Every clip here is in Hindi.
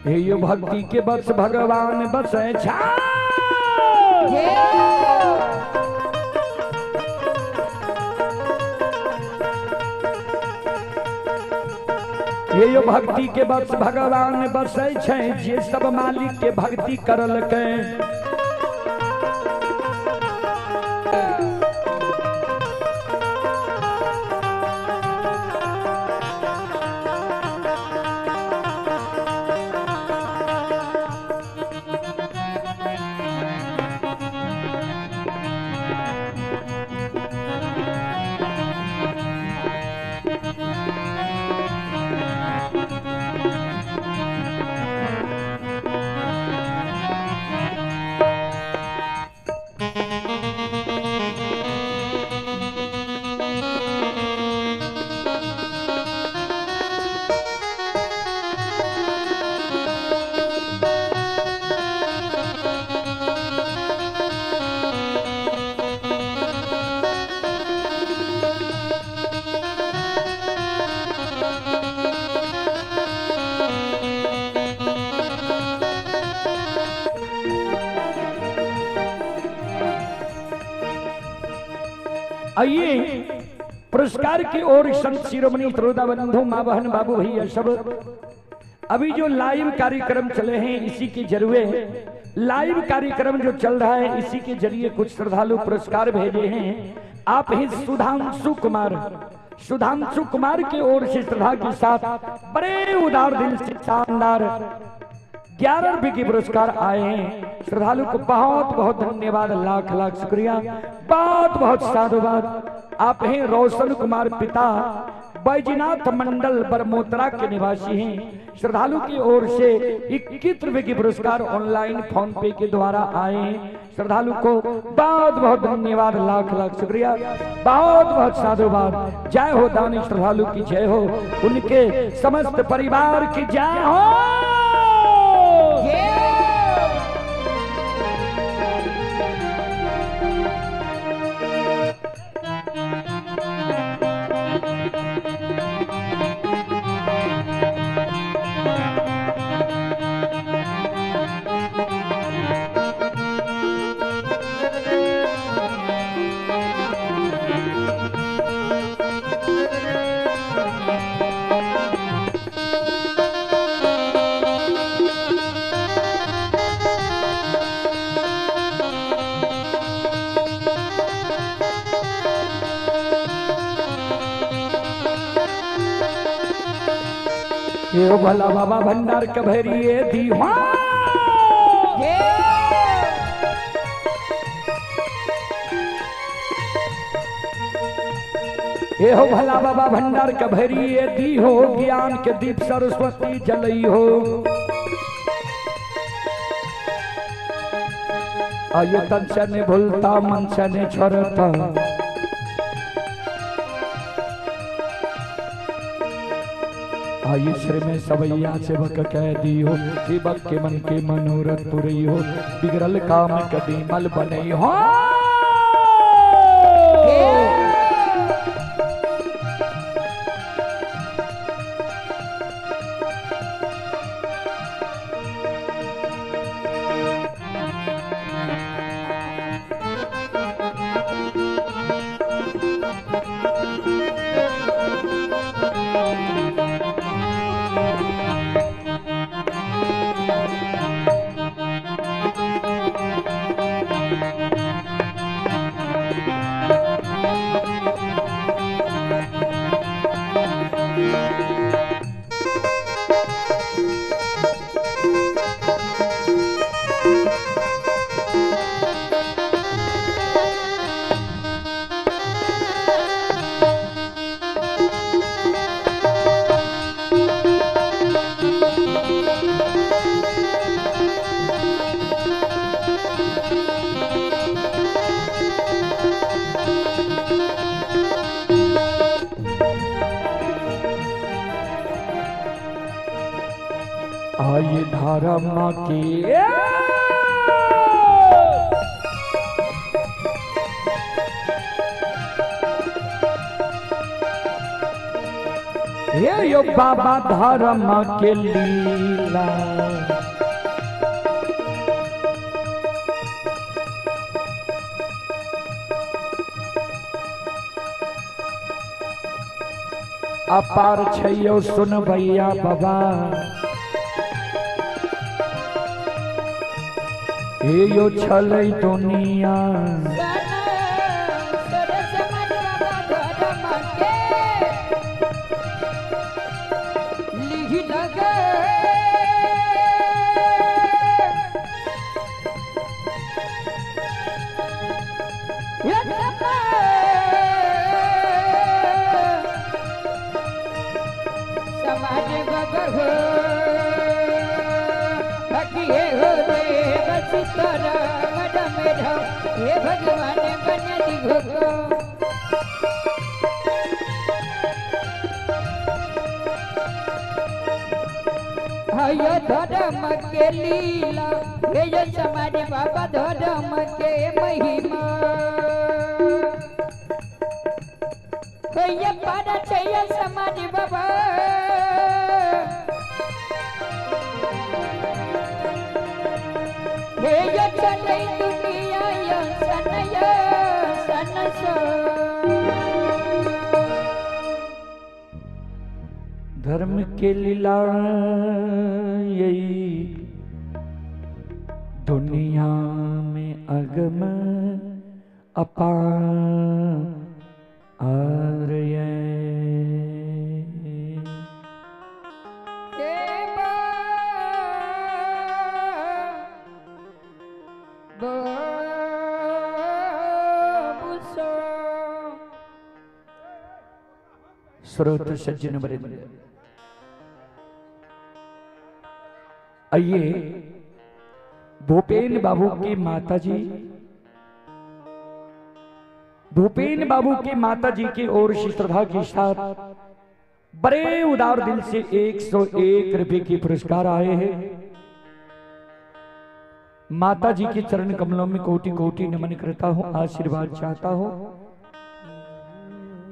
हे भक्ति के बस भगवान बसे छा ये भक्ति के बस भगवान बसे छै जे सब मालिक के भक्ति करल के आइए पुरस्कार की ओर संत शिरोमणि श्रोता बंधु माँ बहन बाबू भैया सब अभी जो लाइव कार्यक्रम चले हैं इसी के जरिए लाइव कार्यक्रम जो चल रहा है इसी के जरिए कुछ श्रद्धालु पुरस्कार भेजे हैं। आप ही सुधांशु कुमार की ओर से श्रद्धा के साथ बड़े उदार दिल से शानदार 11 रुपए के पुरस्कार आए हैं। श्रद्धालु को बहुत बहुत धन्यवाद, लाख लाख शुक्रिया, बहुत बहुत साधुवाद। आप हैं रोशन कुमार पिता बैजनाथ मंडल बरमोतरा के निवासी हैं। श्रद्धालु की ओर से 21 रुपए के पुरस्कार ऑनलाइन फोन पे के द्वारा आए हैं। श्रद्धालु को बहुत बहुत धन्यवाद, लाख लाख शुक्रिया, बहुत बहुत साधुवाद। जय हो दानी श्रद्धालु की जय हो, उनके समस्त परिवार की जय हो। ये भला बाबा भंडार कभरिए दीवा ये हो भला बाबा भंडार कभरिए दी हो, ज्ञान के दीप सरस्वती जलई हो। आयु तन से ने भूलता मन से ने छोड़ता, ईश्वर में सवैया सेवक कह दी हो, सेवक के मन के मनोरथ पुरी हो, बिगड़ल काम कभी मल बने हो। आइए धारा माँ की हे यो बाबा धर्म के लीला अपार छैयो सुन भैया बाबा हे यो छलै दुनिया हे भगवान बन्या दिखो हयो धर्म के लीला हे यो समाधि बाबा धर्म के महिमा हे पारा छै समाधि बाबा हे यो चलै दुनिया यो सनया सनसो धर्म के लीला यही दुनिया में अगम अपार ये श्रोत सज्जन वृंद आइए भूपेन बाबू की माता जी की ओर से श्रद्धा के साथ बड़े उदार दिल से 101 रुपए की पुरस्कार आए हैं। माता जी के चरण कमलों में कोटि कोटि नमन करता हूं, आशीर्वाद चाहता हूं,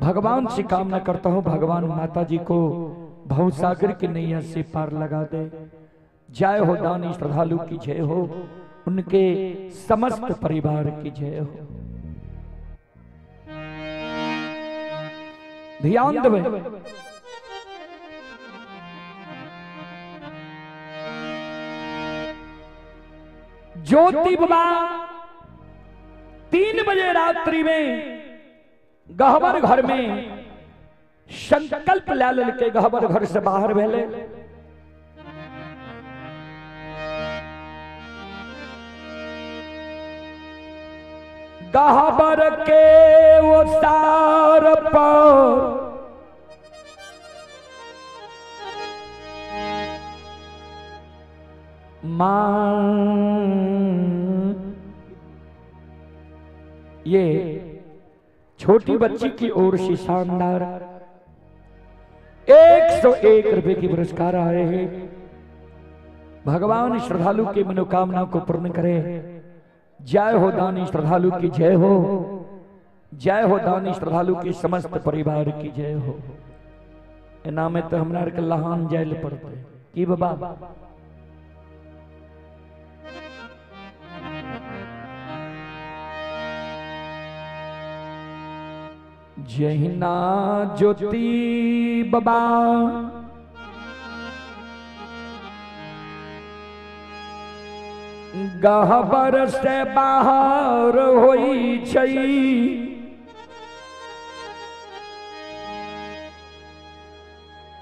भगवान से कामना करता हूं भगवान माता जी को भवसागर की नैया से पार लगा दे। जय हो दानी श्रद्धालु की जय हो, उनके समस्त परिवार की जय हो। ध्यान देवे ज्योति बाबा 3 बजे रात्रि में गहबर घर में संकल्प ले ललके गहबर घर से बाहर भेले। गहबर के वो सार पर मां ये छोटी बच्ची की ओर से शानदार 101 रुपए की पुरस्कार आए हैं। भगवान श्रद्धालु की मनोकामना को पूर्ण करे। जय हो दानी श्रद्धालु की जय हो, जय हो दानी श्रद्धालु के समस्त परिवार की जय हो। इनामे तो हमरा के लहान जायल पड़ते की बाबा। जहिना ज्योति बाबा गहबर से बाहर होई छई,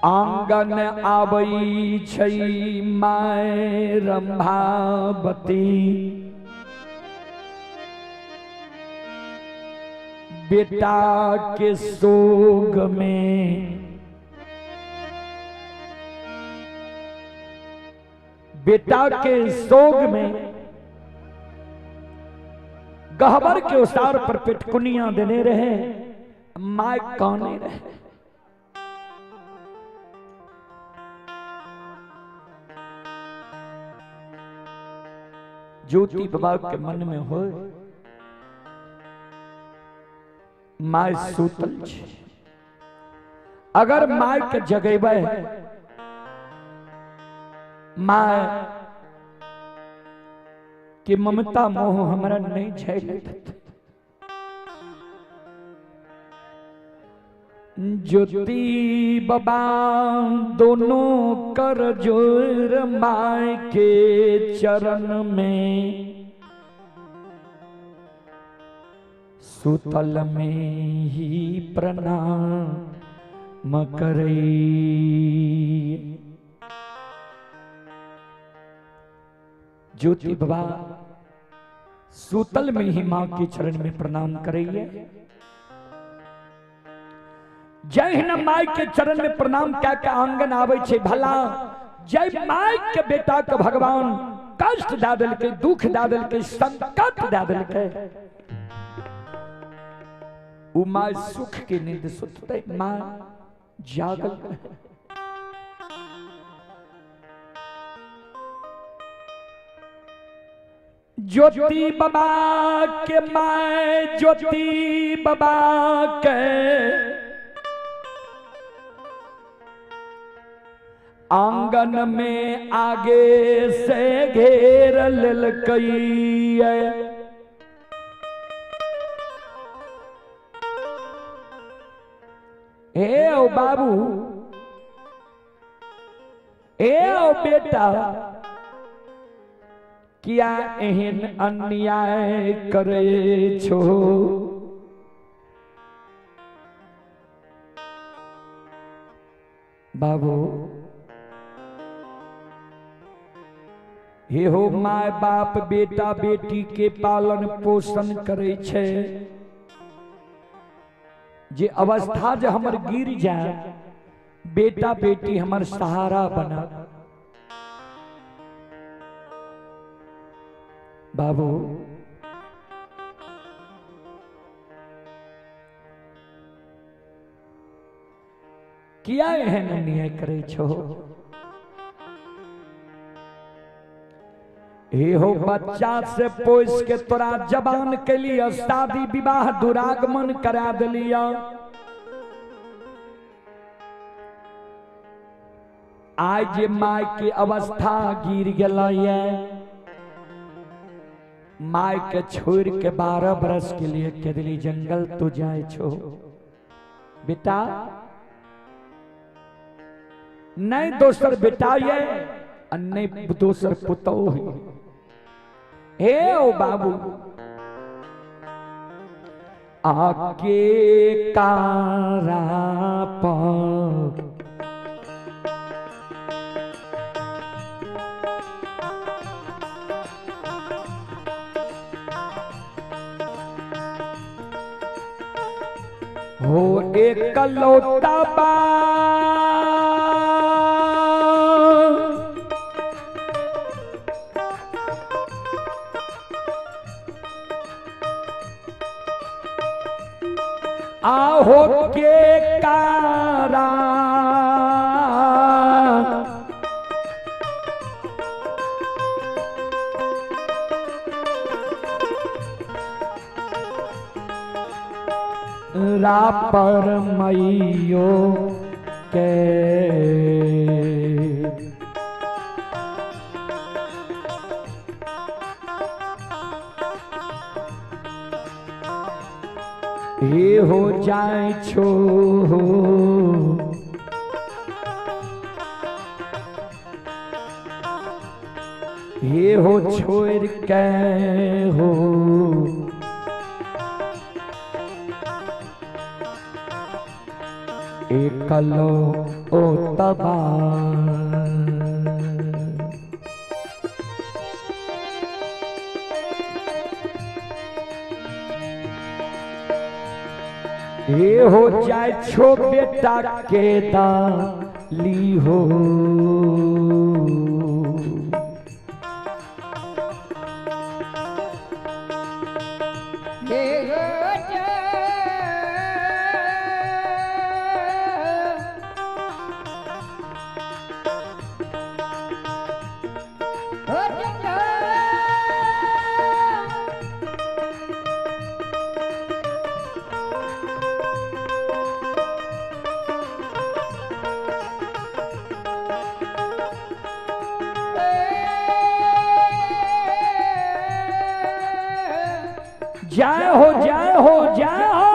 आंगन आबई छई माय रंभावती। बेटा के सोग में गहबर के उसार पर पिटकुनियां देने रहे, माय काने रहे। ज्योति बाबा के मन में हो माय सूतल छे, अगर माय के जगेबे माय कि ममता मोह हमरा नहीं झेल ज्योति बाबा दोनों कर जोर माय के चरण में सुतल में ही प्रणाम करे। ज्योति बाबा सुतल में ही मां के चरण में प्रणाम करिए। जय हिन माई के चरण में प्रणाम क्या के आंगन आवे छे भला। जय माई के बेटा के भगवान कष्ट दे दिल के, दुख दे दिल के, संकट दे दिल के, उ माई सुख की नींद सुतते मां जागल रहे। ज्योति बाबा के माय ज्योति बाबा के आंगन में आगे से घेर ललकई है। ए ओ बाबू, ए ओ बेटा, किया एहन अन्याय करे छो। बाबू हे हो माय बाप बेटा बेटी के पालन पोषण करे छे। जे अवस्था जे हमर गिर जाए बेटा बेटी हमर सहारा बना। बाबू किया एहन अन्याय करे छो। हे हो बच्चा से पोस के तोरा जवान के लिए शादी विवाह दुरागमन करा दिलिया। आज माय की अवस्था गिर गया। माय के छोड़ के 12 बरस के लिए के दिली जंगल तो जाए छो। बेटा नहीं दोसर बेटा ये नहीं दोसर पुतो ही। हे ओ बाबू आके कारा पर हो एक लौटा बा आहो के कारा रापर मैयो के हे हो जाए छो। हे हो छोड़ के हो एकलो ओ तबा। हे हो जाए छो बेटा के दाली हो। जय हो जय हो जय हो।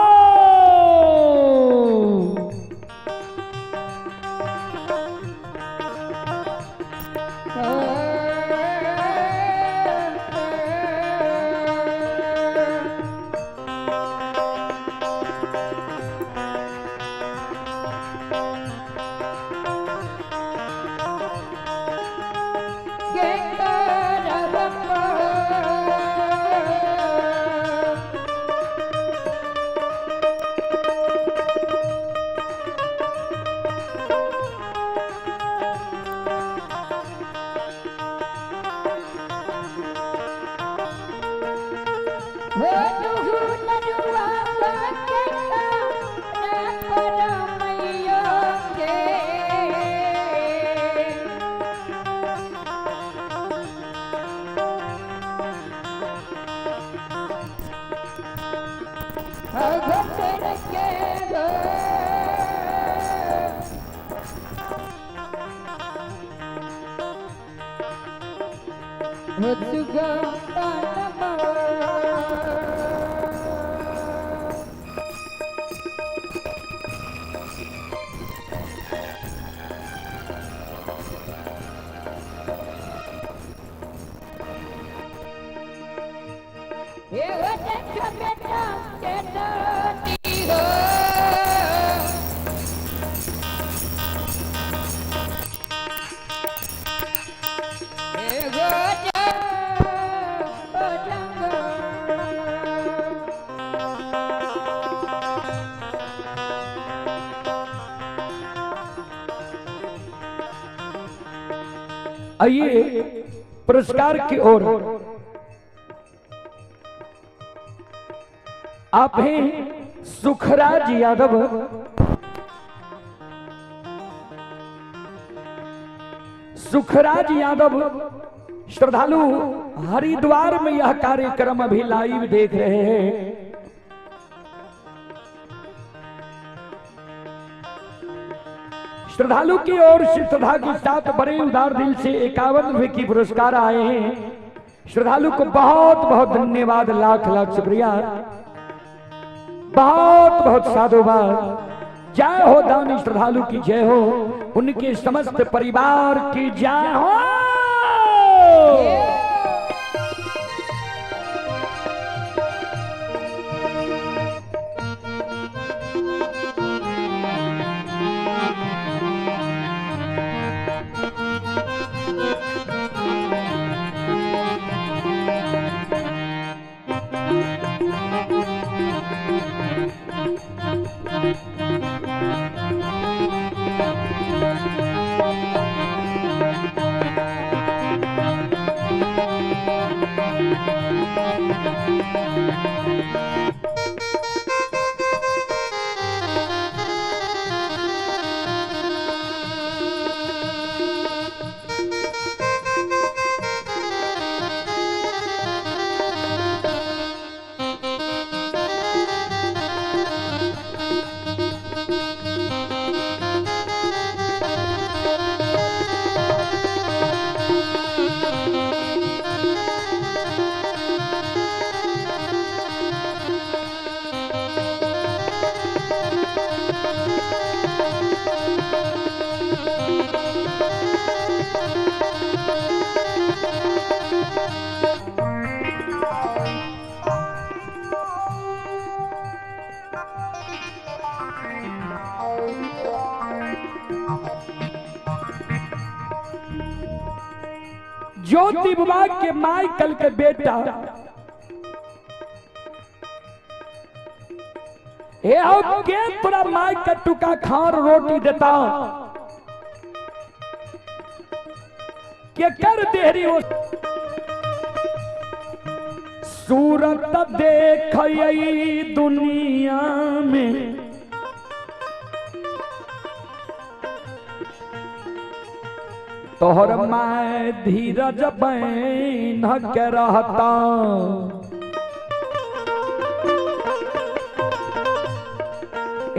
आइए पुरस्कार की ओर। आप हैं सुखराज यादव। सुखराज यादव श्रद्धालु हरिद्वार में यह कार्यक्रम अभी लाइव देख रहे हैं। श्रद्धालु की ओर से श्रद्धा के साथ बड़े उदार दिल से 51 रुपए की पुरस्कार आए हैं। श्रद्धालु को बहुत बहुत धन्यवाद, लाख लाख शुक्रिया, बहुत बहुत साधुवाद। जय हो दानी श्रद्धालु की जय हो, उनके समस्त परिवार की जय हो। ज्योति बुआ के माइकल के बेटा के तोरा माइक का टुका खार रोटी देता के कर देरी हो सूरत देख दुनिया में तोहर मैं धीरज बैन के रहता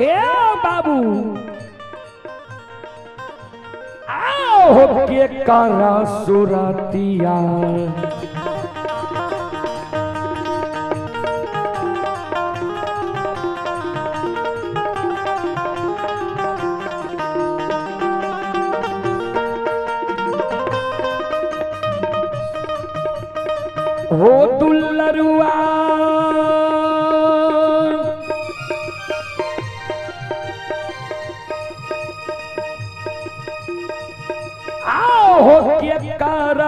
ए बाबू आओ के करा सुरतिया हो दुल्लरुआ आओ हो के कारण